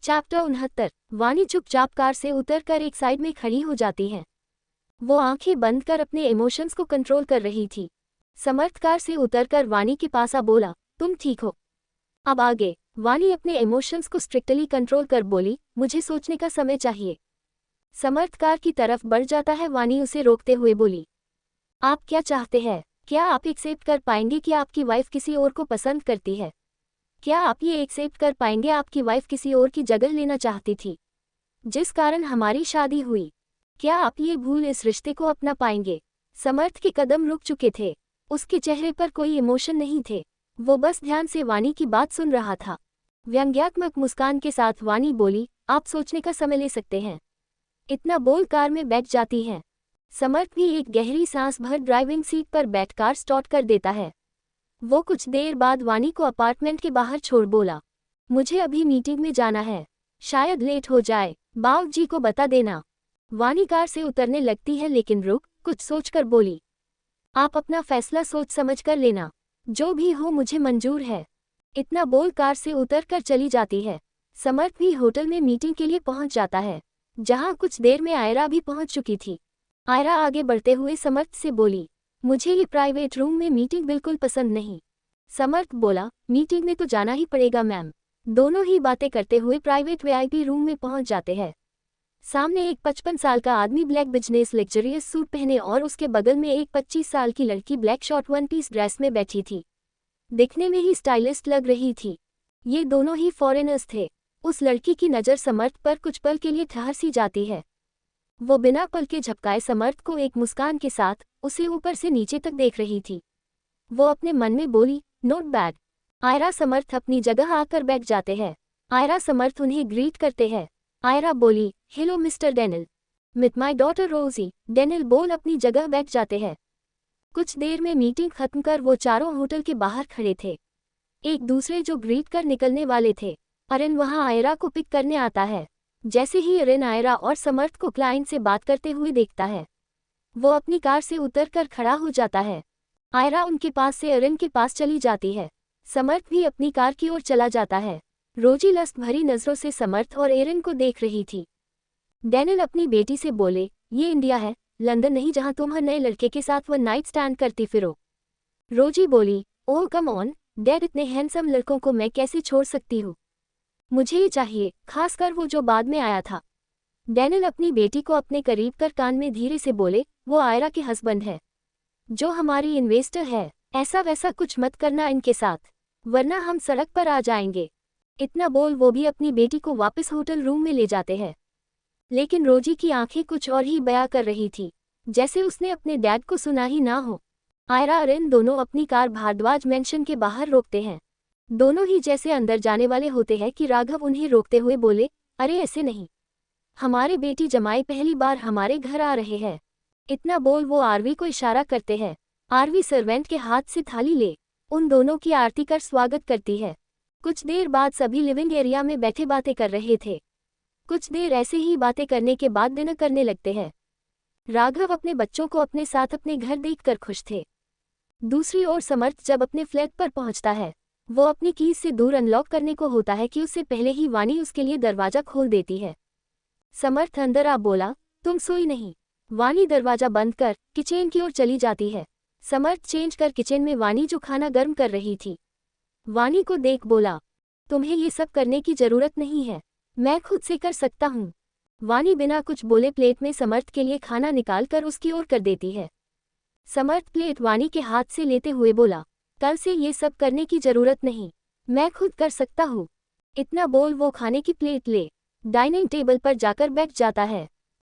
Chapter 69। वानी चुपचाप car से उतरकर एक साइड में खड़ी हो जाती है। वो आंखें बंद कर अपने इमोशंस को कंट्रोल कर रही थी। समर्थ कार से उतरकर वानी के पास आ बोला, तुम ठीक हो? अब आगे? वानी अपने इमोशंस को स्ट्रिक्टली कंट्रोल कर बोली, मुझे सोचने का समय चाहिए। समर्थ कार की तरफ बढ़ जाता है। वानी उसे रोकते हुए बोली, आप क्या चाहते हैं? क्या आप एक्सेप्ट कर पाएंगे कि आपकी वाइफ किसी और को पसंद करती है? क्या आप ये एक्सेप्ट कर पाएंगे आपकी वाइफ किसी और की जगह लेना चाहती थी, जिस कारण हमारी शादी हुई? क्या आप ये भूल इस रिश्ते को अपना पाएंगे? समर्थ के कदम रुक चुके थे। उसके चेहरे पर कोई इमोशन नहीं थे। वो बस ध्यान से वानी की बात सुन रहा था। व्यंग्यात्मक मुस्कान के साथ वानी बोली, आप सोचने का समय ले सकते हैं। इतना बोल कार में बैठ जाती है। समर्थ भी एक गहरी सांस भर ड्राइविंग सीट पर बैठ कार स्टार्ट कर देता है। वो कुछ देर बाद वानी को अपार्टमेंट के बाहर छोड़ बोला, मुझे अभी मीटिंग में जाना है, शायद लेट हो जाए, बाबूजी को बता देना। वानी कार से उतरने लगती है लेकिन रुक कुछ सोचकर बोली, आप अपना फैसला सोच समझ कर लेना, जो भी हो मुझे मंजूर है। इतना बोल कार से उतरकर चली जाती है। समर्थ भी होटल में मीटिंग के लिए पहुंच जाता है, जहां कुछ देर में आयरा भी पहुंच चुकी थी। आयरा आगे बढ़ते हुए समर्थ से बोली, मुझे ये प्राइवेट रूम में मीटिंग बिल्कुल पसंद नहीं। समर्थ बोला, मीटिंग में तो जाना ही पड़ेगा मैम। दोनों ही बातें करते हुए प्राइवेट वीआईपी रूम में पहुंच जाते हैं। सामने एक 55 साल का आदमी ब्लैक बिजनेस लग्जरियस सूट पहने और उसके बगल में एक 25 साल की लड़की black short one piece dress में बैठी थी। दिखने में ही स्टाइलिस्ट लग रही थी। ये दोनों ही फॉरेनर्स थे। उस लड़की की नज़र समर्थ पर कुछ पल के लिए ठहर सी जाती है। वो बिना पल के झपकाए समर्थ को एक मुस्कान के साथ उसे ऊपर से नीचे तक देख रही थी। वो अपने मन में बोली, नॉट बैड। आयरा समर्थ अपनी जगह आकर बैठ जाते हैं। आयरा समर्थ उन्हें ग्रीट करते हैं। आयरा बोली, हेलो मिस्टर डेनियल, मिट माई डॉटर रोजी। डेनियल बोल अपनी जगह बैठ जाते हैं। कुछ देर में मीटिंग खत्म कर वो चारों होटल के बाहर खड़े थे, एक दूसरे जो ग्रीट कर निकलने वाले थे। अरेन वहां आयरा को पिक करने आता है। जैसे ही अरेन आयरा और समर्थ को क्लाइंट से बात करते हुए देखता है, वो अपनी कार से उतरकर खड़ा हो जाता है। आयरा उनके पास से अरेन के पास चली जाती है। समर्थ भी अपनी कार की ओर चला जाता है। रोजी लस्ट भरी नजरों से समर्थ और एरन को देख रही थी। डेनियल अपनी बेटी से बोले, ये इंडिया है, लंदन नहीं जहां तुम हर नए लड़के के साथ वन नाइट स्टैंड करती फिरो। रोजी बोली, ओह कम ऑन डैड, इतने हैंडसम लड़कों को मैं कैसे छोड़ सकती हूँ? मुझे ये चाहिए, खासकर वो जो बाद में आया था। डेनियल अपनी बेटी को अपने करीब कर कान में धीरे से बोले, वो आयरा के हस्बैंड है, जो हमारी इन्वेस्टर है। ऐसा वैसा कुछ मत करना इनके साथ, वरना हम सड़क पर आ जाएंगे। इतना बोल वो भी अपनी बेटी को वापस होटल रूम में ले जाते हैं। लेकिन रोजी की आंखें कुछ और ही बयां कर रही थी, जैसे उसने अपने डैड को सुना ही ना हो। आयरा अरेन दोनों अपनी कार भारद्वाज मेंशन के बाहर रोकते हैं। दोनों ही जैसे अंदर जाने वाले होते हैं कि राघव उन्हें रोकते हुए बोले, अरे ऐसे नहीं, हमारे बेटी जमाई पहली बार हमारे घर आ रहे हैं। इतना बोल वो आरवी को इशारा करते हैं। आरवी सर्वेंट के हाथ से थाली ले उन दोनों की आरती कर स्वागत करती है। कुछ देर बाद सभी लिविंग एरिया में बैठे बातें कर रहे थे। कुछ देर ऐसे ही बातें करने के बाद डिनर करने लगते हैं। राघव अपने बच्चों को अपने साथ अपने घर देखकर खुश थे। दूसरी ओर समर्थ जब अपने फ्लैट पर पहुंचता है, वो अपनी कीज से दूर अनलॉक करने को होता है कि उससे पहले ही वानी उसके लिए दरवाजा खोल देती है। समर्थ अंदर आ बोला, तुम सोई नहीं? वानी दरवाजा बंद कर किचन की ओर चली जाती है। समर्थ चेंज कर किचन में वानी जो खाना गर्म कर रही थी, वानी को देख बोला, तुम्हें ये सब करने की जरूरत नहीं है, मैं खुद से कर सकता हूँ। वानी बिना कुछ बोले प्लेट में समर्थ के लिए खाना निकाल कर उसकी ओर कर देती है। समर्थ प्लेट वानी के हाथ से लेते हुए बोला, कल से ये सब करने की जरूरत नहीं, मैं खुद कर सकता हूँ। इतना बोल वो खाने की प्लेट ले डाइनिंग टेबल पर जाकर बैठ जाता है।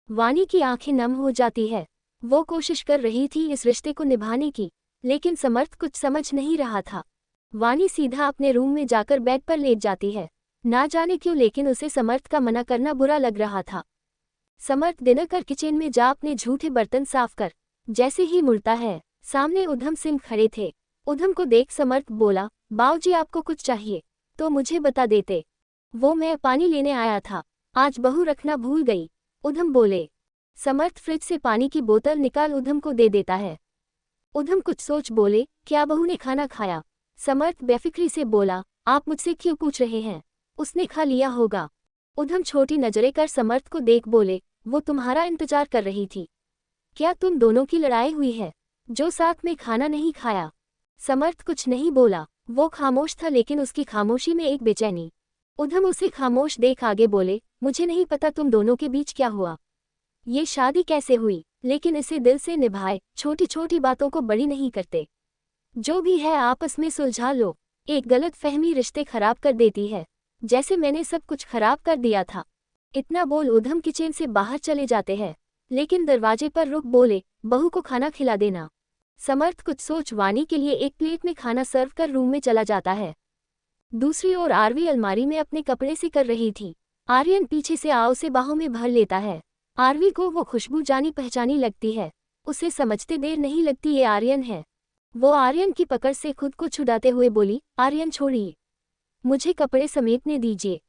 वानी की आंखें नम हो जाती है। वो कोशिश कर रही थी इस रिश्ते को निभाने की, लेकिन समर्थ कुछ समझ नहीं रहा था। वानी सीधा अपने रूम में जाकर बेड पर लेट जाती है। ना जाने क्यों लेकिन उसे समर्थ का मना करना बुरा लग रहा था। समर्थ डिनर कर किचन में जा अपने झूठे बर्तन साफ कर जैसे ही मुड़ता है, सामने उधम सिंह खड़े थे। उधम को देख समर्थ बोला, बाऊजी आपको कुछ चाहिए तो मुझे बता देते। वो मैं पानी लेने आया था, आज बहू रखना भूल गई, उधम बोले। समर्थ फ्रिज से पानी की बोतल निकाल उधम को दे देता है। उधम कुछ सोच बोले, क्या बहू ने खाना खाया? समर्थ बेफिक्री से बोला, आप मुझसे क्यों पूछ रहे हैं, उसने खा लिया होगा। उधम छोटी नजरें कर समर्थ को देख बोले, वो तुम्हारा इंतजार कर रही थी। क्या तुम दोनों की लड़ाई हुई है, जो साथ में खाना नहीं खाया? समर्थ कुछ नहीं बोला, वो खामोश था, लेकिन उसकी खामोशी में एक बेचैनी। उधम उसे खामोश देख आगे बोले, मुझे नहीं पता तुम दोनों के बीच क्या हुआ, ये शादी कैसे हुई, लेकिन इसे दिल से निभाए, छोटी छोटी बातों को बड़ी नहीं करते। जो भी है आपस में सुलझा लो, एक गलत फहमी रिश्ते खराब कर देती है, जैसे मैंने सब कुछ खराब कर दिया था। इतना बोल उधम किचन से बाहर चले जाते हैं, लेकिन दरवाजे पर रुक बोले, बहू को खाना खिला देना। समर्थ कुछ सोच वानी के लिए एक प्लेट में खाना सर्व कर रूम में चला जाता है। दूसरी ओर आरवी अलमारी में अपने कपड़े से कर रही थी। आर्यन पीछे से आ उसे बाहों में भर लेता है। आरवी को वो खुशबू जानी पहचानी लगती है, उसे समझते देर नहीं लगती ये आर्यन है। वो आर्यन की पकड़ से खुद को छुड़ाते हुए बोली, आर्यन छोड़िए, मुझे कपड़े समेटने दीजिए।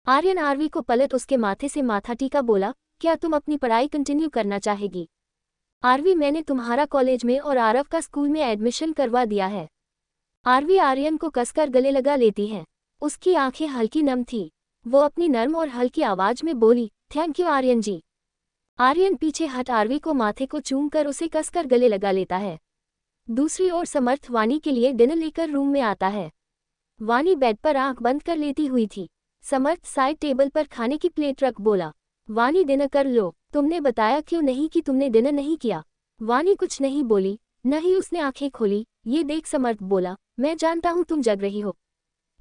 आर्यन आरवी को पलट उसके माथे से माथा टीका बोला, क्या तुम अपनी पढ़ाई कंटिन्यू करना चाहेगी? आरवी, मैंने तुम्हारा कॉलेज में और आरव का स्कूल में एडमिशन करवा दिया है। आरवी आर्यन को कसकर गले लगा लेती है, उसकी आंखें हल्की नम थी। वो अपनी नर्म और हल्की आवाज में बोली, थैंक यू आर्यन जी। आर्यन पीछे हट आरवी को माथे को चूम कर उसे कसकर गले लगा लेता है। दूसरी ओर समर्थ वानी के लिए डिनर लेकर रूम में आता है। वानी बेड पर आंख बंद कर लेती हुई थी। समर्थ साइड टेबल पर खाने की प्लेट रख बोला, वानी डिनर कर लो, तुमने बताया क्यों नहीं कि तुमने डिनर नहीं किया? वानी कुछ नहीं बोली, न ही उसने आंखें खोली। ये देख समर्थ बोला, मैं जानता हूँ तुम जग रही हो,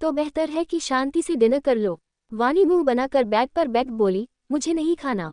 तो बेहतर है कि शांति से डिनर कर लो। वानी मुंह बनाकर बेड पर बैठ बोली, मुझे नहीं खाना।